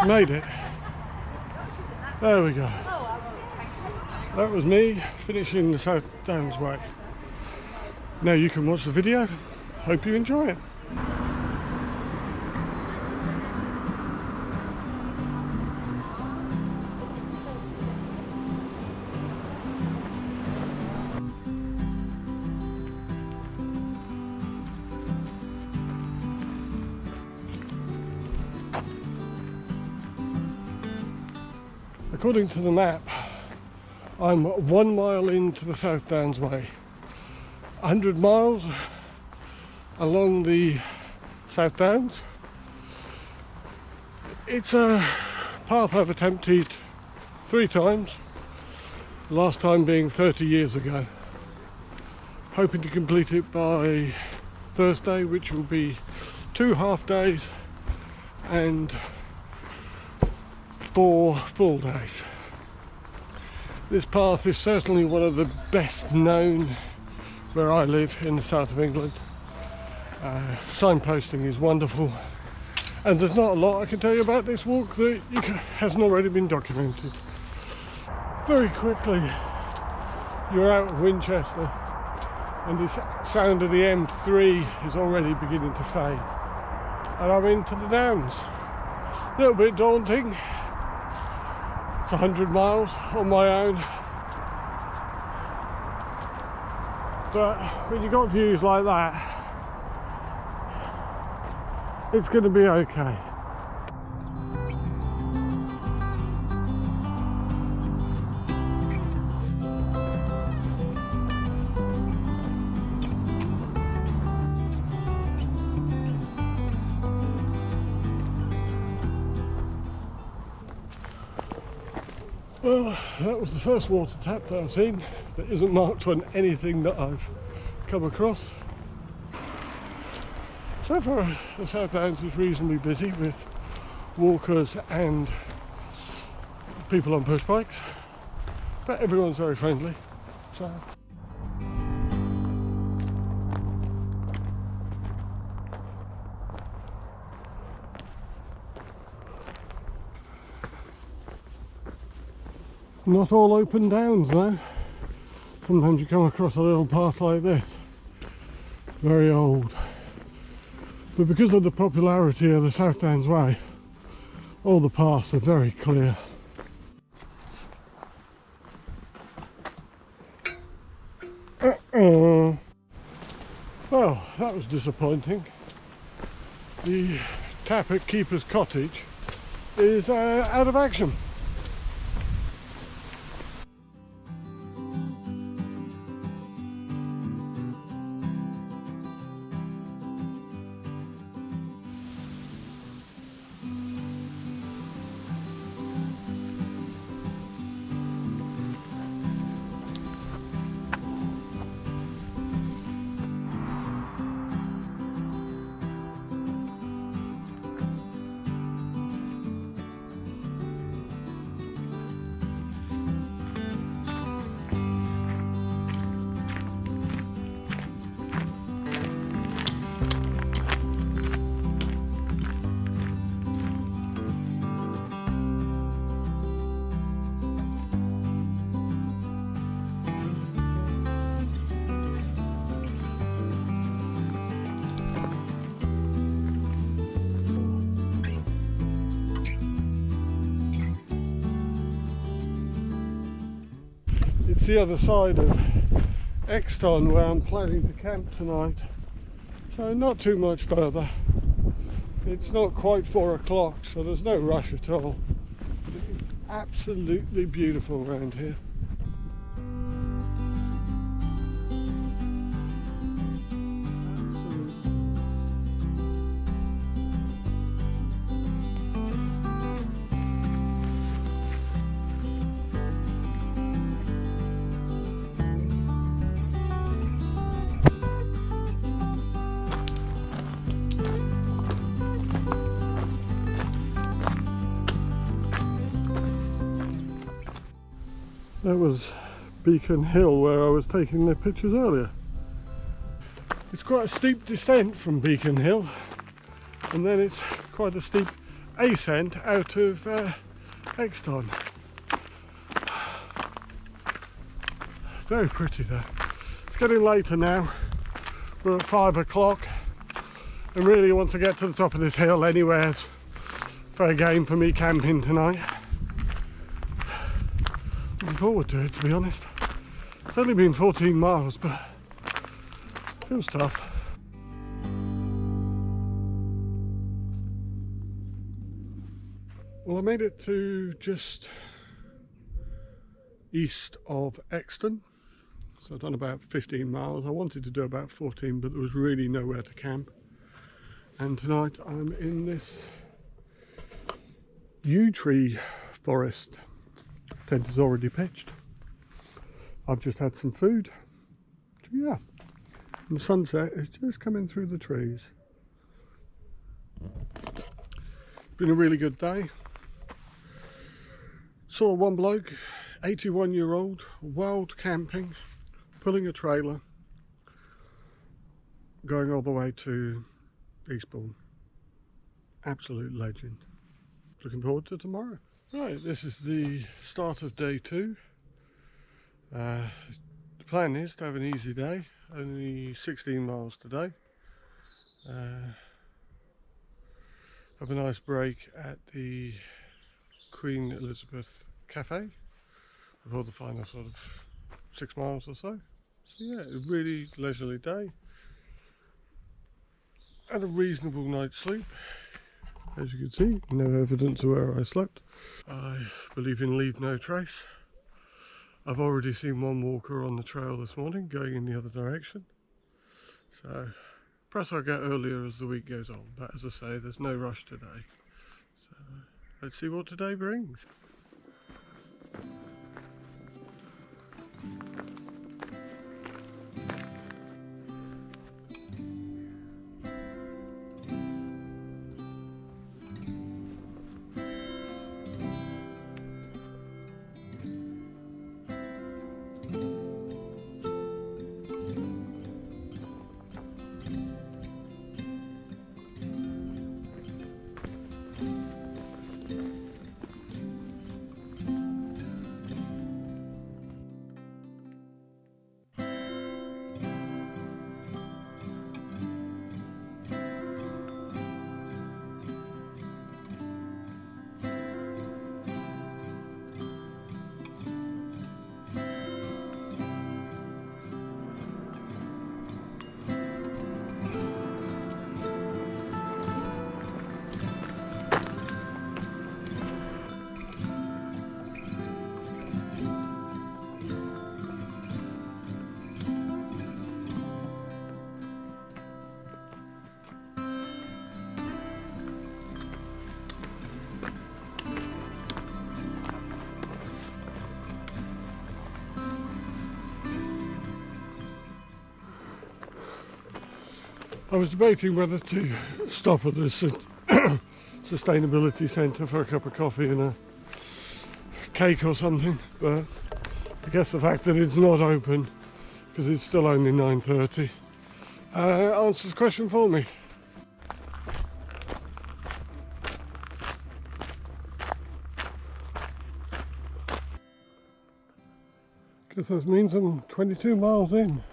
Made it. There we go. That was me finishing the South Downs Way. Now you can watch the video. Hope you enjoy it. According to the map, I'm 1 mile into the South Downs Way. 100 miles along the South Downs. It's a path I've attempted 3 times, the last time being 30 years ago. Hoping to complete it by Thursday, which will be 2 half days and 4 full days. This path is certainly one of the best known where I live in the south of England. Signposting is wonderful, and there's not a lot I can tell you about this walk that hasn't already been documented. Very quickly, you're out of Winchester and the sound of the M3 is already beginning to fade, and I'm into the Downs. A little bit daunting. It's 100 miles on my own, but when you've got views like that, it's going to be okay. Well, that was the first water tap that I've seen that isn't marked on anything that I've come across. So far, the South Downs is reasonably busy with walkers and people on push bikes, but everyone's very friendly. So. Not all open downs though. Sometimes you come across a little path like this, very old. But because of the popularity of the South Downs Way, all the paths are very clear. Well, that was disappointing. The tap at Keeper's Cottage is out of action. It's the other side of Exton where I'm planning to camp tonight, so not too much further. It's not quite 4 o'clock, so there's no rush at all. It's absolutely beautiful around here. That was Beacon Hill where I was taking the pictures earlier. It's quite a steep descent from Beacon Hill, and then it's quite a steep ascent out of Exton. Very pretty there. It's getting later now. We're at 5 o'clock, and really want to get to the top of this hill anywhere's fair game for me camping tonight. Looking forward to it, to be honest. It's only been 14 miles, but it feels tough. Well, I made it to just east of Exton, so I've done about 15 miles. I wanted to do about 14, but there was really nowhere to camp. And tonight I'm in this yew tree forest. Tent is already pitched. I've just had some food. So yeah, and the sunset is just coming through the trees. Been a really good day. Saw one bloke, 81-year-old, wild camping, pulling a trailer, going all the way to Eastbourne. Absolute legend. Looking forward to tomorrow. Right, this is the start of day 2. The plan is to have an easy day, only 16 miles today. Have a nice break at the Queen Elizabeth Cafe before the final sort of 6 miles or so. So yeah, a really leisurely day. Had a reasonable night's sleep. As you can see, no evidence of where I slept. I believe in leave no trace. I've already seen one walker on the trail this morning going in the other direction. So perhaps I'll get earlier as the week goes on, but as I say, there's no rush today. So let's see what today brings. I was debating whether to stop at the sustainability centre for a cup of coffee and a cake or something, but I guess the fact that it's not open because it's still only 9:30 answers the question for me. Guess that means I'm 22 miles in.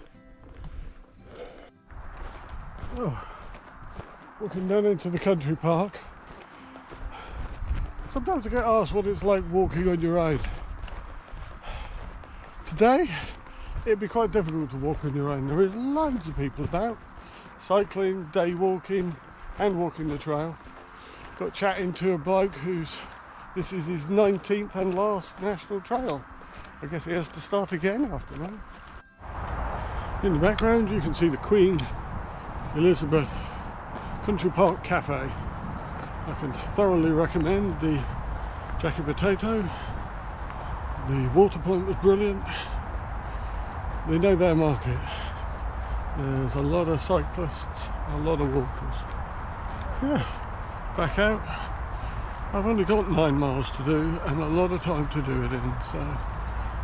Oh, walking down into the country park. Sometimes I get asked what it's like walking on your own. Today, it'd be quite difficult to walk on your own. There is loads of people about, cycling, day walking, and walking the trail. Got chatting to a bloke this is his 19th and last national trail. I guess he has to start again after that. In the background, you can see the Queen Elizabeth Country Park Cafe. I can thoroughly recommend the jacket potato. The water point was brilliant. They know their market. There's a lot of cyclists, a lot of walkers. So yeah, back out. I've only got 9 miles to do and a lot of time to do it in, so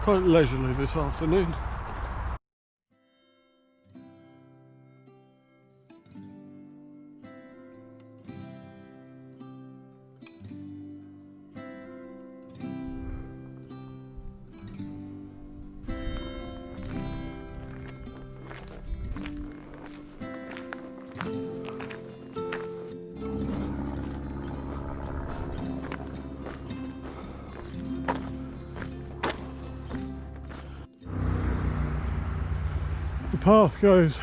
quite leisurely this afternoon. path goes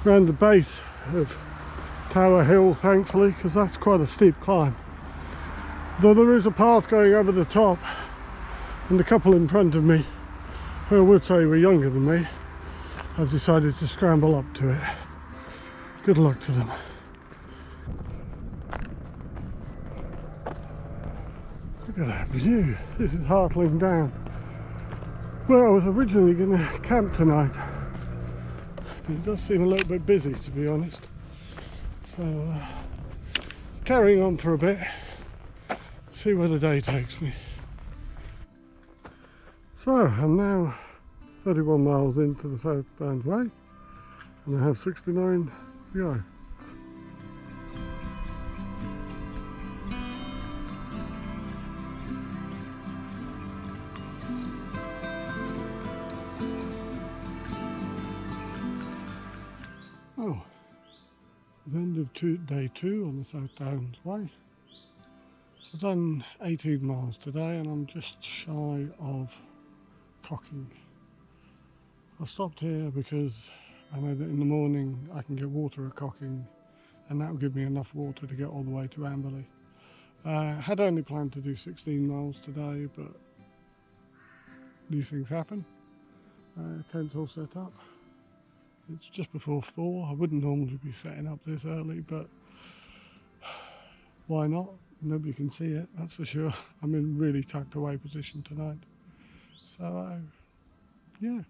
around the base of Tower Hill, thankfully, because that's quite a steep climb. Though there is a path going over the top, and the couple in front of me, who I would say were younger than me, have decided to scramble up to it. Good luck to them. Look at that view. This is Hartling Down, where I was originally going to camp tonight. But it does seem a little bit busy, to be honest. So, carrying on for a bit, see where the day takes me. So, I'm now 31 miles into the South Downs Way, and I have 69 to go. Oh, the end of day 2 on the South Downs Way. I've done 18 miles today and I'm just shy of Cocking. I stopped here because I know that in the morning I can get water at Cocking, and that will give me enough water to get all the way to Amberley. Had only planned to do 16 miles today, but these things happen. Tent's all set up. It's just before 4. I wouldn't normally be setting up this early, but why not? Nobody can see it, that's for sure. I'm in really tucked away position tonight. So, yeah,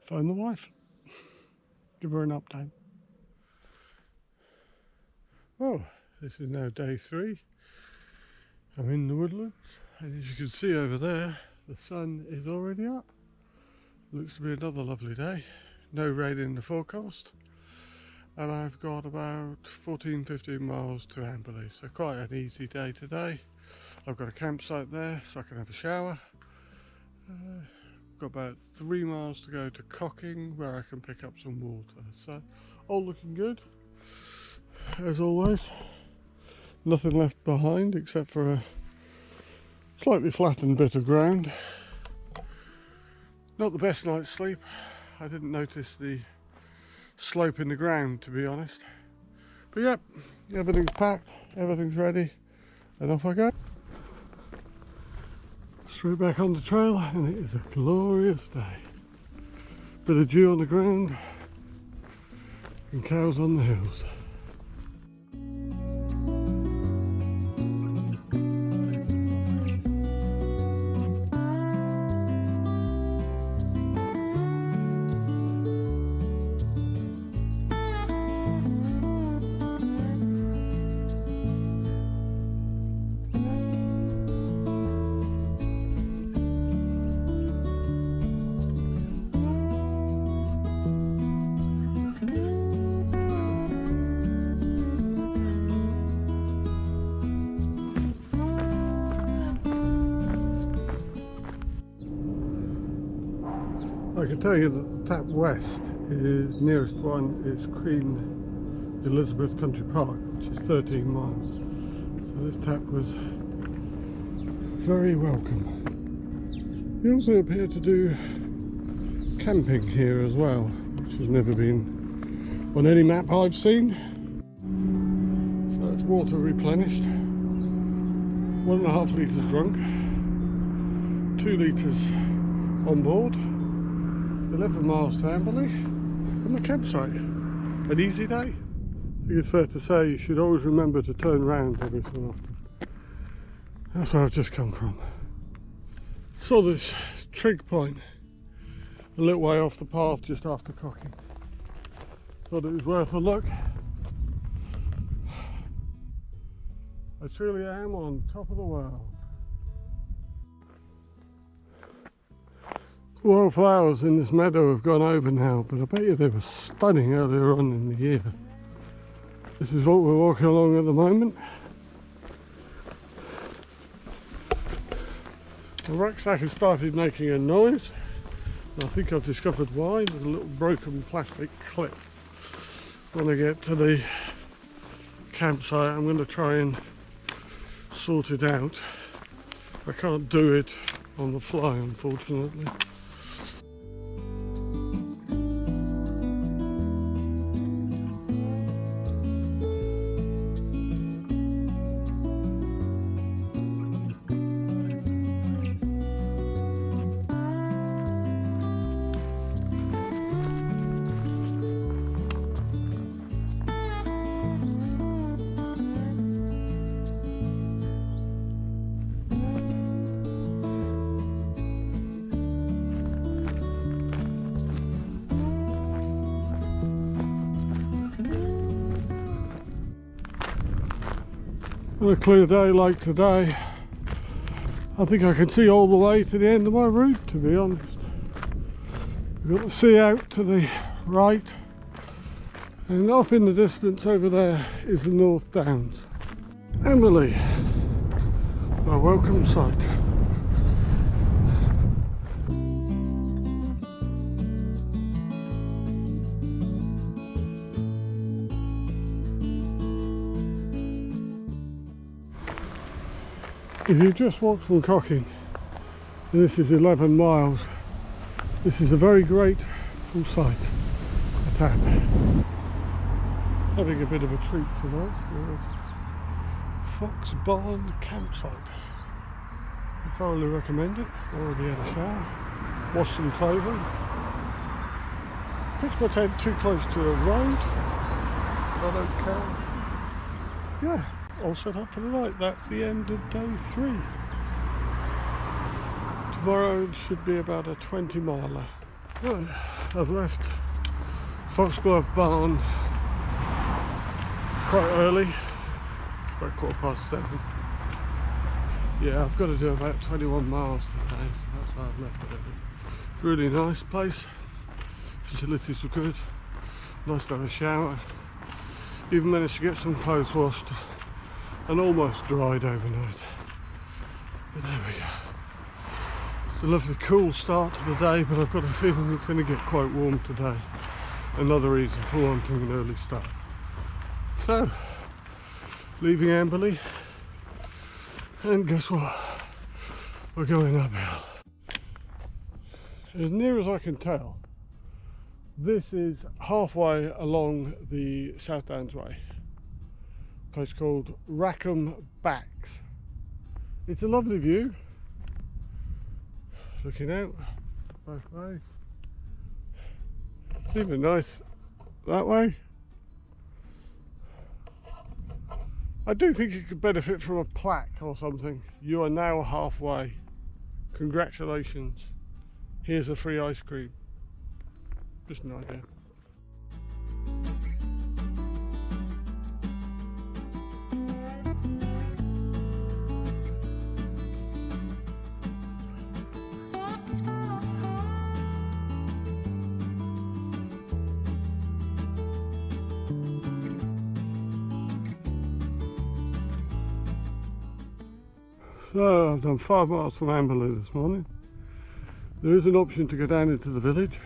phone the wife, give her an update. Oh, this is now day 3. I'm in the woodlands, and as you can see over there, the sun is already up. Looks to be another lovely day. No rain in the forecast, and I've got about 14-15 miles to Amberley, so quite an easy day today. I've got a campsite there so I can have a shower. Got about 3 miles to go to Cocking, where I can pick up some water, so all looking good as always. Nothing left behind except for a slightly flattened bit of ground. Not the best night's sleep. I didn't notice the slope in the ground, to be honest. But yep, everything's packed, everything's ready, and off I go. Straight back on the trail, and it is a glorious day. Bit of dew on the ground, and cows on the hills. I can tell you that the tap west is nearest one is Queen Elizabeth Country Park, which is 13 miles. So this tap was very welcome. We also appear to do camping here as well, which has never been on any map I've seen. So it's water replenished. 1.5 litres drunk, 2 litres on board. 11 miles to Amberley and the campsite. An easy day. I think it's fair to say you should always remember to turn around every so often. That's where I've just come from. Saw this trig point a little way off the path just after Cocking. Thought it was worth a look. I truly am on top of the world. Wildflowers in this meadow have gone over now, but I bet you they were stunning earlier on in the year. This is what we're walking along at the moment. The rucksack has started making a noise, and I think I've discovered why. There's a little broken plastic clip. When I get to the campsite, I'm going to try and sort it out. I can't do it on the fly, unfortunately. On a clear day like today, I think I can see all the way to the end of my route, to be honest. We've got the sea out to the right, and off in the distance over there is the North Downs. Amberley, a welcome sight. If you just walked from Cocking, and this is 11 miles, this is a very grateful sight, a tap. Having a bit of a treat tonight. We're at Fox Barn Campsite. I thoroughly recommend it. Already had a shower, washed some clothing. Pitched my tent too close to the road, I don't care. Yeah, all set up for the night. That's the end of day 3. Tomorrow should be about a 20-miler. Right, I've left Foxglove Barn quite early, about 7:15. Yeah, I've got to do about 21 miles today, so that's why I've left it early. Really nice place, facilities were good, nice to have a shower, even managed to get some clothes washed and almost dried overnight. But there we go. It's a lovely cool start to the day, but I've got a feeling it's going to get quite warm today. Another reason for wanting an early start. So, leaving Amberley, and guess what? We're going uphill. As near as I can tell, this is halfway along the South Downs Way. A place called Pyecombe Backs. It's a lovely view. Looking out both ways. It's even nice that way. I do think you could benefit from a plaque or something. You are now halfway. Congratulations. Here's a free ice cream. Just an idea. So I've done 5 miles from Amberley this morning. There is an option to go down into the village.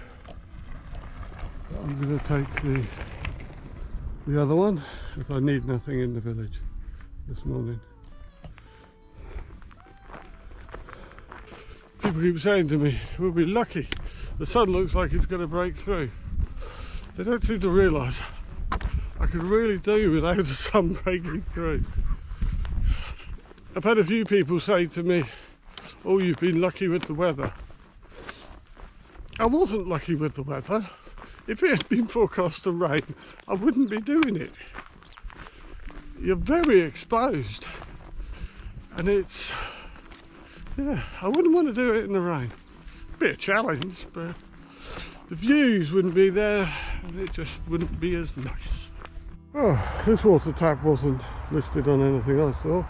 I'm going to take the other one, as I need nothing in the village this morning. People keep saying to me, we'll be lucky. The sun looks like it's going to break through. They don't seem to realise I could really do without the sun breaking through. I've had a few people say to me, oh, you've been lucky with the weather. I wasn't lucky with the weather. If it had been forecast to rain, I wouldn't be doing it. You're very exposed. And it's, yeah, I wouldn't want to do it in the rain. Be a challenge, but the views wouldn't be there and it just wouldn't be as nice. Oh, this water tap wasn't listed on anything I saw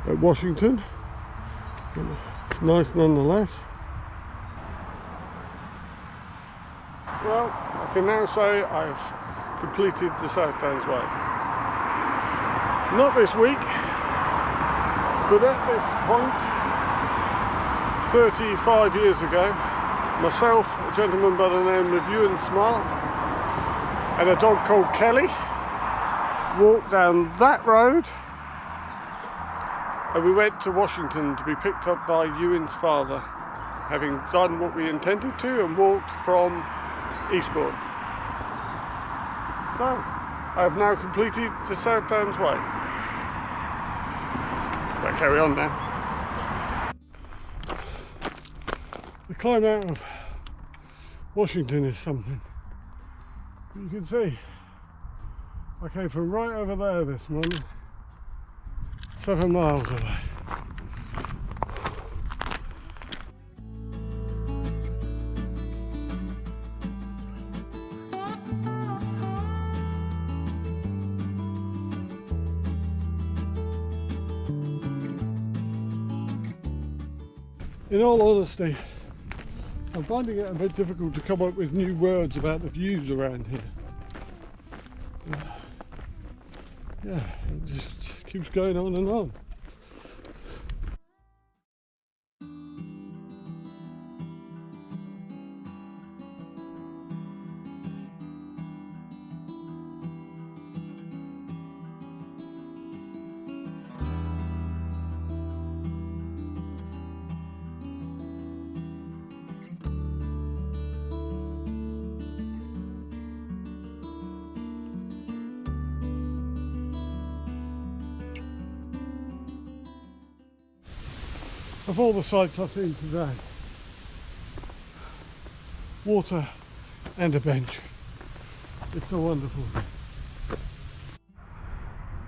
at Washington. It's nice nonetheless. Well, I can now say I've completed the South Downs Way. Not this week, but at this point, 35 years ago, myself, a gentleman by the name of Ewan Smart, and a dog called Kelly, walked down that road, and we went to Washington to be picked up by Ewan's father, having done what we intended to and walked from Eastbourne. So, I have now completed the South Downs Way. Better carry on now. The climb out of Washington is something. You can see, I came from right over there this morning, 7 miles away. In all honesty, I'm finding it a bit difficult to come up with new words about the views around here. Yeah, it just keeps going on and on. Of all the sights I've seen today, water and a bench. It's a wonderful thing.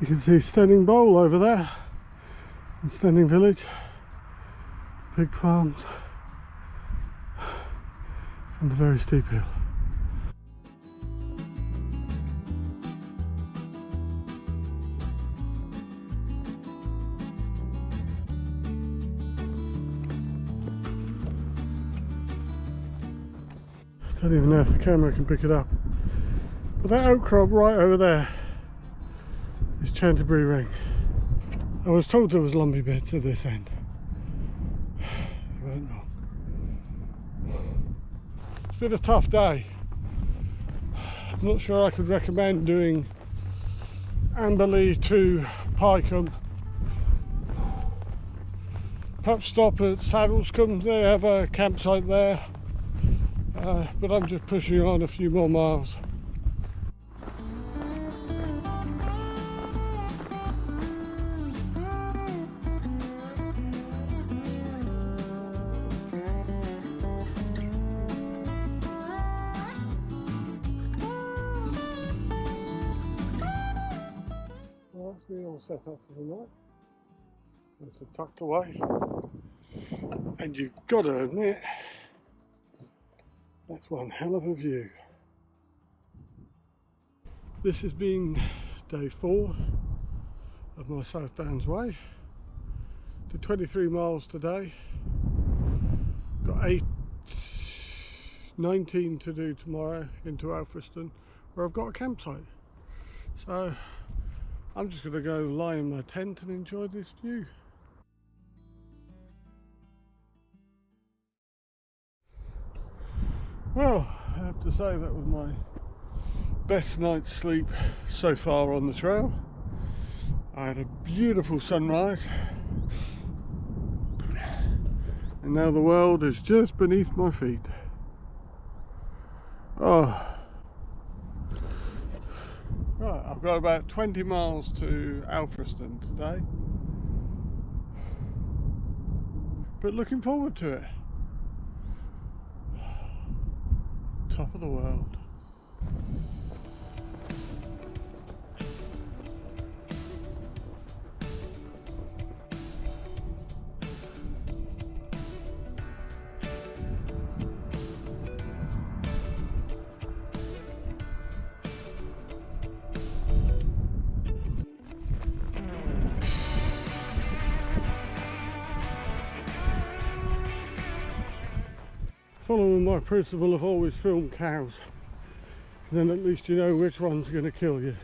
You can see Standing Bowl over there, and Standing Village, pig farms, and the very steep hill. I don't even know if the camera can pick it up, but that outcrop right over there is Chanterbury Ring. I was told there was lumpy bits at this end. They weren't wrong. It's been a tough day. I'm not sure I could recommend doing Amberley to Pyecombe. Perhaps stop at Saddlescombe, they have a campsite there. But I'm just pushing on a few more miles. Well, that's me all set up for the night. It's tucked away. And you've got to admit, that's one hell of a view. This has been day 4 of my South Downs Way. Did 23 miles today. Got 19 to do tomorrow into Alfriston, where I've got a campsite. So I'm just going to go lie in my tent and enjoy this view. Well, I have to say that was my best night's sleep so far on the trail. I had a beautiful sunrise, and now the world is just beneath my feet. Oh, right, I've got about 20 miles to Alfriston today, but looking forward to it. Top of the world. Following my principle of always film cows, then at least you know which one's going to kill you.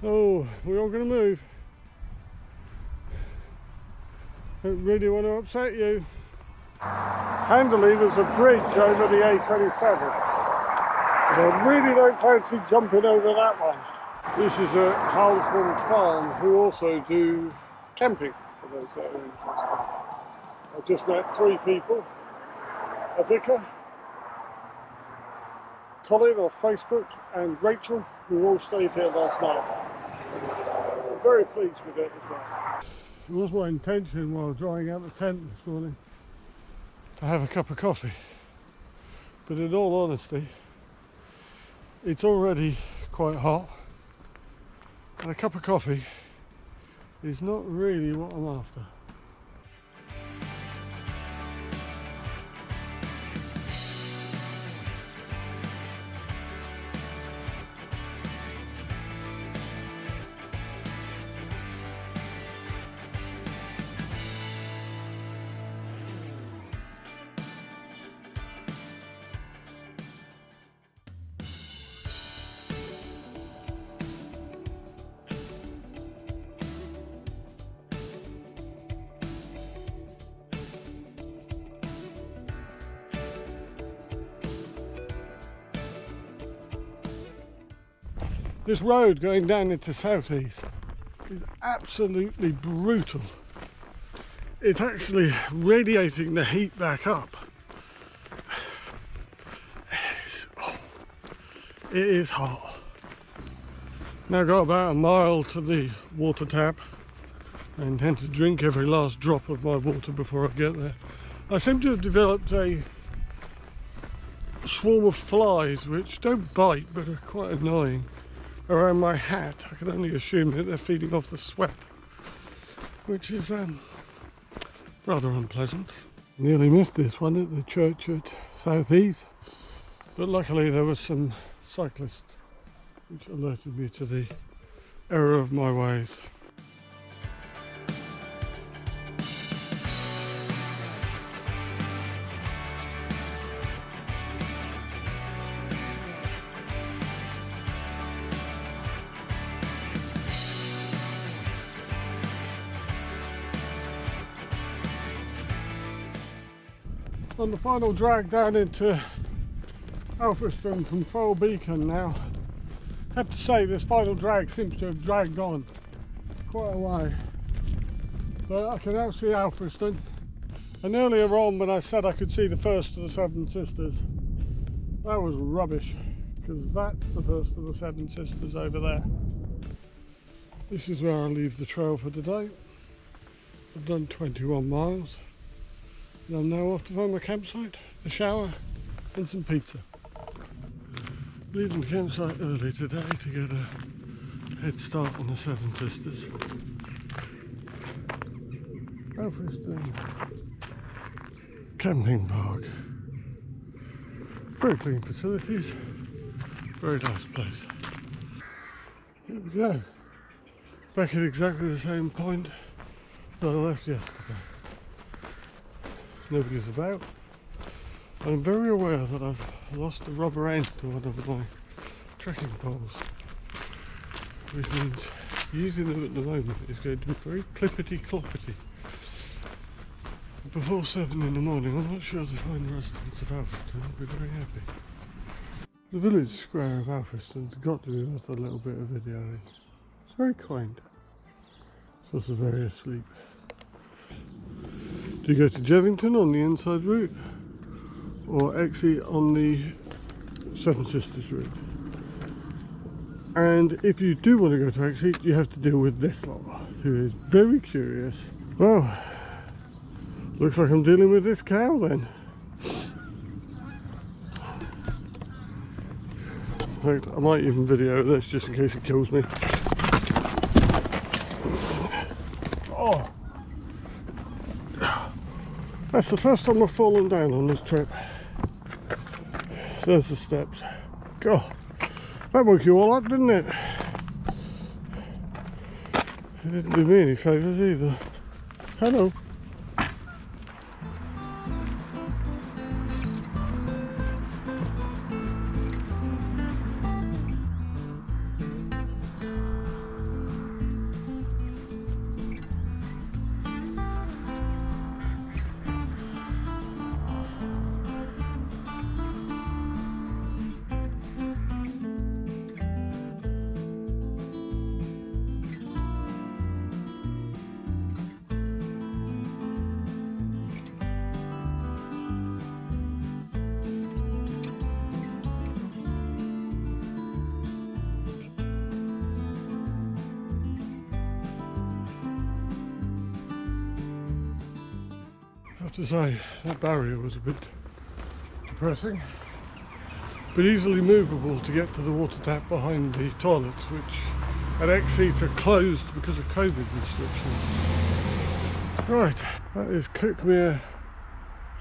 Oh, we're all going to move. Don't really want to upset you. Handily, there's a bridge over the A27. But I really don't fancy jumping over that one. This is a Harlesbourne farm who also do camping, for those that are interested. I just met 3 people. A vicar, Colin off Facebook, and Rachel, who all stayed here last night. I'm very pleased with it as well. It was my intention while drying out the tent this morning to have a cup of coffee, but in all honesty, it's already quite hot, and a cup of coffee is not really what I'm after. This road going down into South East is absolutely brutal. It's actually radiating the heat back up. It is hot. Now got about a mile to the water tap. I intend to drink every last drop of my water before I get there. I seem to have developed a swarm of flies which don't bite but are quite annoying around my hat. I can only assume that they're feeding off the sweat, which is rather unpleasant. Nearly missed this one at the church at South East, but luckily there was some cyclists which alerted me to the error of my ways. On the final drag down into Alfriston from Ditchling Beacon now. I have to say this final drag seems to have dragged on quite a way. But I can now see Alfriston, and earlier on when I said I could see the first of the Seven Sisters, that was rubbish, because that's the first of the Seven Sisters over there. This is where I'll leave the trail for today. I've done 21 miles. And I'm now off to find my campsite, a shower and some pizza. Leaving the campsite early today to get a head start on the Seven Sisters. Alfriston Camping Park. Very clean facilities, very nice place. Here we go. Back at exactly the same point that I left yesterday. Nobody's about. I'm very aware that I've lost a rubber end to one of my trekking poles, which means using them at the moment is going to be very clippity-cloppity. Before 7 in the morning, I'm not sure the fine residents of Alfriston will be very happy. The village square of Alfriston's got to be worth a little bit of videoing. It's very quaint. It's also very asleep. Do you go to Jevington on the inside route, or exit on the Seven Sisters route? And if you do want to go to exit, you have to deal with this lot, who is very curious. Well, looks like I'm dealing with this cow then. In fact, I might even video this just in case it kills me. Oh! That's the first time I've fallen down on this trip. There's the steps. God, that woke you all up, didn't it? It didn't do me any favours either. Hello. I have to say, that barrier was a bit depressing, but easily movable to get to the water tap behind the toilets, which at Exeat are closed because of COVID restrictions. Right, that is Cookmere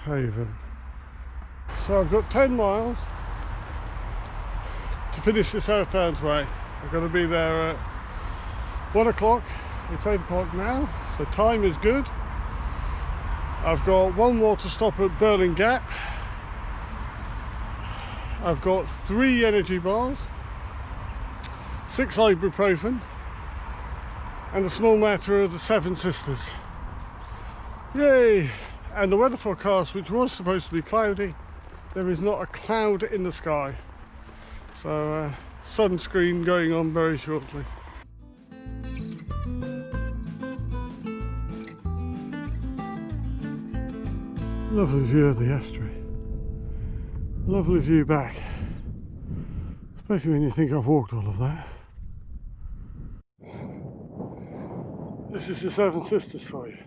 Haven. So I've got 10 miles to finish the South Downs way. I've got to be there at 1 o'clock. It's 8 o'clock now, so time is good. I've got one water stop at Burling Gap. I've got 3 energy bars, 6 ibuprofen, and a small matter of the Seven Sisters. Yay! And the weather forecast, which was supposed to be cloudy, there is not a cloud in the sky. So sunscreen going on very shortly. Lovely view of the estuary. Lovely view back. Especially when you think I've walked all of that. This is the Seven Sisters for you.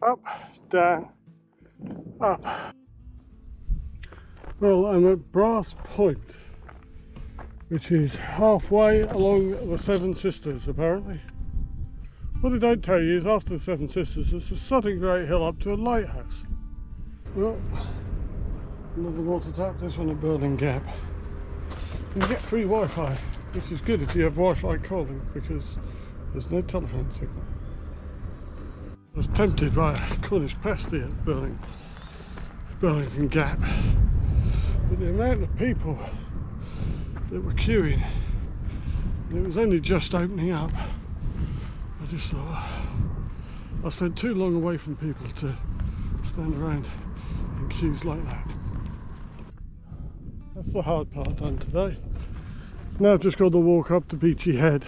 Up, down, up. Well, I'm at Brass Point, which is halfway along the Seven Sisters apparently. What they don't tell you is after the Seven Sisters there's a sudden great hill up to a lighthouse. Well, another water tap, this one at Burling Gap. You can get free Wi-Fi, which is good if you have Wi-Fi calling, because there's no telephone signal. I was tempted by a Cornish pasty at Burlington Gap, but the amount of people that were queuing, and it was only just opening up, I just thought I spent too long away from people to stand around in queues like that. That's the hard part done today. Now I've just got to walk up to Beachy Head.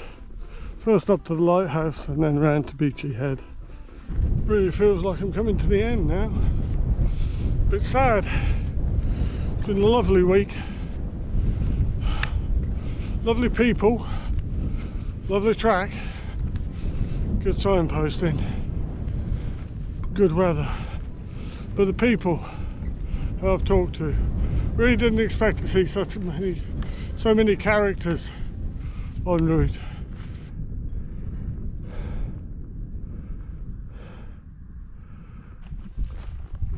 First up to the lighthouse and then round to Beachy Head. Really feels like I'm coming to the end now. Bit sad. It's been a lovely week. Lovely people. Lovely track. Good signposting. Good weather. But the people who I've talked to really didn't expect to see so many characters en route.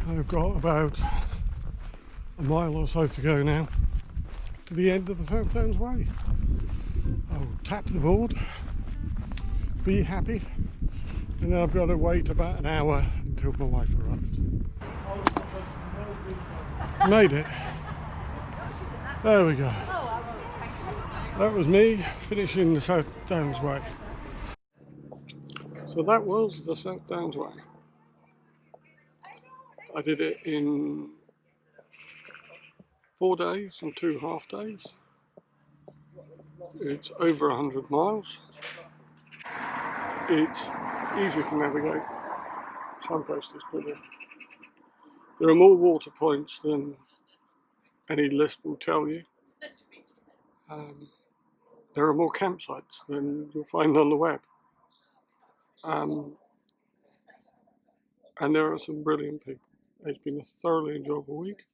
I've got about a mile or so to go now to the end of the South Downs Way. I'll tap the board, be happy, and then I've got to wait about an hour until my wife arrives. Made it. There we go. That was me finishing the South Downs Way. So that was the South Downs Way. I did it in 4 days and 2 half days. It's over 100 miles. It's easy to navigate. Signpost is brilliant. There are more water points than any list will tell you. There are more campsites than you'll find on the web. And there are some brilliant people. It's been a thoroughly enjoyable week.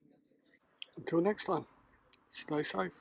Until next time, stay safe.